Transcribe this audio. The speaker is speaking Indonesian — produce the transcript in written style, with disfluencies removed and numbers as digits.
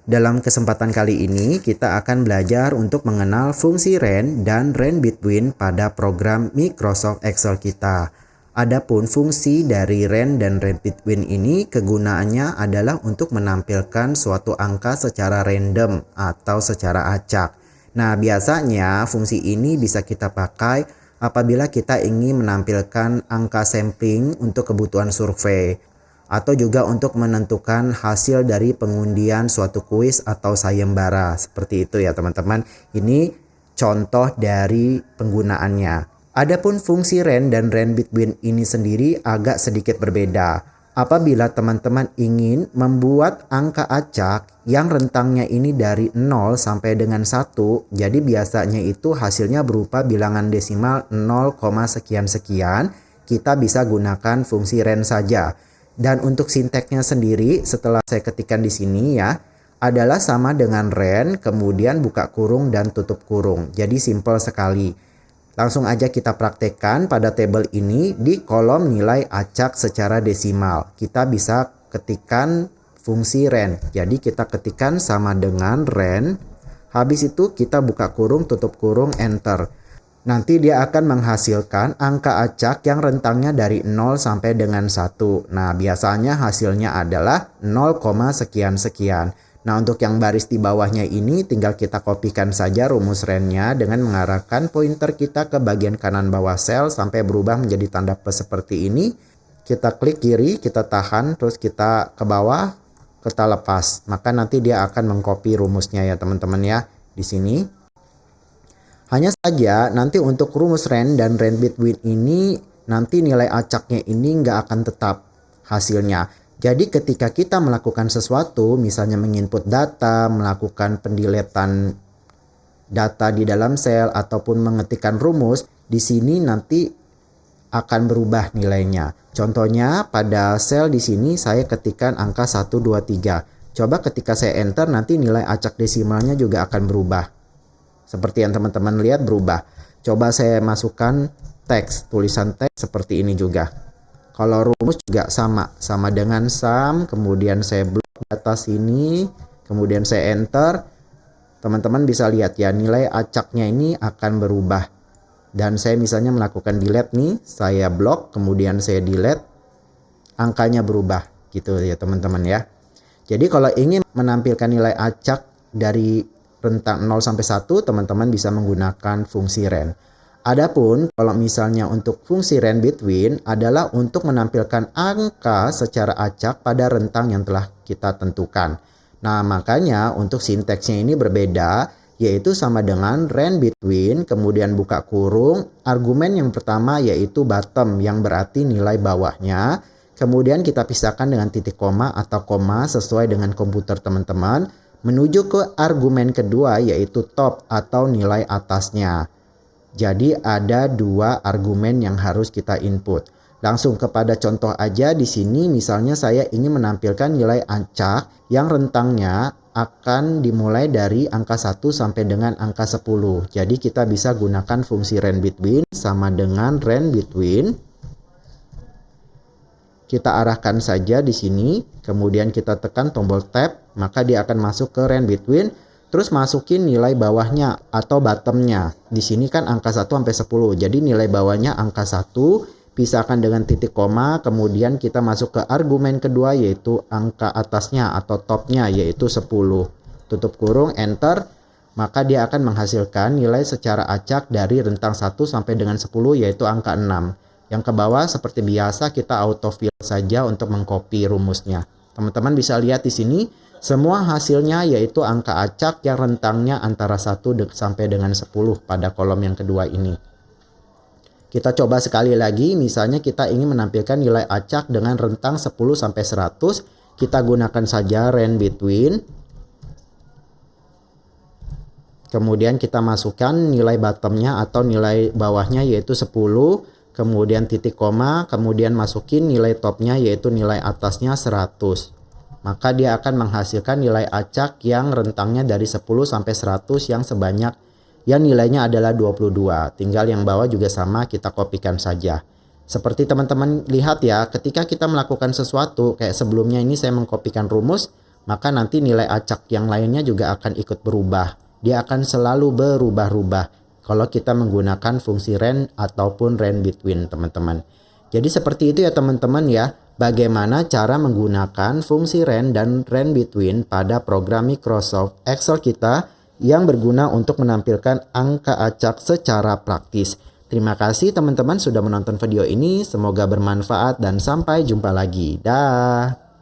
Dalam kesempatan kali ini, kita akan belajar untuk mengenal fungsi range dan range between pada program Microsoft Excel kita. Adapun fungsi dari range dan range between ini kegunaannya adalah untuk menampilkan suatu angka secara random atau secara acak. Nah, biasanya fungsi ini bisa kita pakai apabila kita ingin menampilkan angka sampling untuk kebutuhan survei, atau juga untuk menentukan hasil dari pengundian suatu kuis atau sayembara. Seperti itu ya teman-teman. Ini contoh dari penggunaannya. Adapun fungsi range dan range between ini sendiri agak sedikit berbeda. Apabila teman-teman ingin membuat angka acak yang rentangnya ini dari 0 sampai dengan 1, jadi biasanya itu hasilnya berupa bilangan desimal 0, sekian-sekian, kita bisa gunakan fungsi range saja. Dan untuk sinteksnya sendiri setelah saya ketikkan di sini ya, adalah sama dengan range, kemudian buka kurung dan tutup kurung. Jadi simple sekali. Langsung aja kita praktekkan pada tabel ini di kolom nilai acak secara desimal. Kita bisa ketikkan fungsi range. Jadi kita ketikkan sama dengan range. Habis itu kita buka kurung, tutup kurung, enter. Nanti dia akan menghasilkan angka acak yang rentangnya dari 0 sampai dengan 1. Nah, biasanya hasilnya adalah 0, sekian-sekian. Nah, untuk yang baris di bawahnya ini tinggal kita kopikan saja rumus range-nya dengan mengarahkan pointer kita ke bagian kanan bawah sel sampai berubah menjadi tanda plus seperti ini. Kita klik kiri, kita tahan, terus kita ke bawah, kita lepas. Maka nanti dia akan mengcopy rumusnya ya teman-teman ya di sini. Hanya saja nanti untuk rumus range dan range between ini nanti nilai acaknya ini nggak akan tetap hasilnya. Jadi ketika kita melakukan sesuatu, misalnya menginput data, melakukan pendiletan data di dalam sel ataupun mengetikkan rumus, di sini nanti akan berubah nilainya. Contohnya pada sel di sini saya ketikkan angka 1, 2, 3. Coba ketika saya enter nanti nilai acak desimalnya juga akan berubah. Seperti yang teman-teman lihat berubah. Coba saya masukkan teks, tulisan teks seperti ini juga. Kalau rumus juga sama dengan sum, kemudian saya blok data sini, kemudian saya enter. Teman-teman bisa lihat ya, nilai acaknya ini akan berubah. Dan saya misalnya melakukan delete nih, saya blok, kemudian saya delete, angkanya berubah gitu ya teman-teman ya. Jadi kalau ingin menampilkan nilai acak dari rentang 0 sampai 1, teman-teman bisa menggunakan fungsi range. Adapun kalau misalnya untuk fungsi range between adalah untuk menampilkan angka secara acak pada rentang yang telah kita tentukan. Nah, makanya untuk sinteksnya ini berbeda, yaitu sama dengan range between, kemudian buka kurung, argumen yang pertama yaitu bottom yang berarti nilai bawahnya, kemudian kita pisahkan dengan titik koma atau koma sesuai dengan komputer teman-teman, menuju ke argumen kedua yaitu top atau nilai atasnya. Jadi ada dua argumen yang harus kita input. Langsung kepada contoh aja di sini, misalnya saya ingin menampilkan nilai acak yang rentangnya akan dimulai dari angka 1 sampai dengan angka 10. Jadi kita bisa gunakan fungsi range between sama dengan range between. Kita arahkan saja di sini, kemudian kita tekan tombol tab, maka dia akan masuk ke range between, terus masukin nilai bawahnya atau bottomnya. Di sini kan angka 1 sampai 10, jadi nilai bawahnya angka 1, pisahkan dengan titik koma, kemudian kita masuk ke argumen kedua yaitu angka atasnya atau topnya yaitu 10. Tutup kurung, enter, maka dia akan menghasilkan nilai secara acak dari rentang 1 sampai dengan 10 yaitu angka 6. Yang ke bawah seperti biasa kita autofill saja untuk mengcopy rumusnya. Teman-teman bisa lihat di sini semua hasilnya yaitu angka acak yang rentangnya antara 1 sampai dengan 10 pada kolom yang kedua ini. Kita coba sekali lagi, misalnya kita ingin menampilkan nilai acak dengan rentang 10 sampai 100, kita gunakan saja range between. Kemudian kita masukkan nilai bottomnya atau nilai bawahnya yaitu 10. Kemudian titik koma, kemudian masukin nilai topnya yaitu nilai atasnya 100. Maka dia akan menghasilkan nilai acak yang rentangnya dari 10 sampai 100 yang sebanyak yang nilainya adalah 22. Tinggal yang bawah juga sama, kita kopikan saja. Seperti teman-teman lihat ya, ketika kita melakukan sesuatu kayak sebelumnya ini saya mengkopikan rumus, maka nanti nilai acak yang lainnya juga akan ikut berubah. Dia akan selalu berubah-ubah kalau kita menggunakan fungsi range ataupun range between, teman-teman. Jadi seperti itu ya teman-teman ya, bagaimana cara menggunakan fungsi range dan range between pada program Microsoft Excel kita yang berguna untuk menampilkan angka acak secara praktis. Terima kasih teman-teman sudah menonton video ini, semoga bermanfaat dan sampai jumpa lagi. Dah.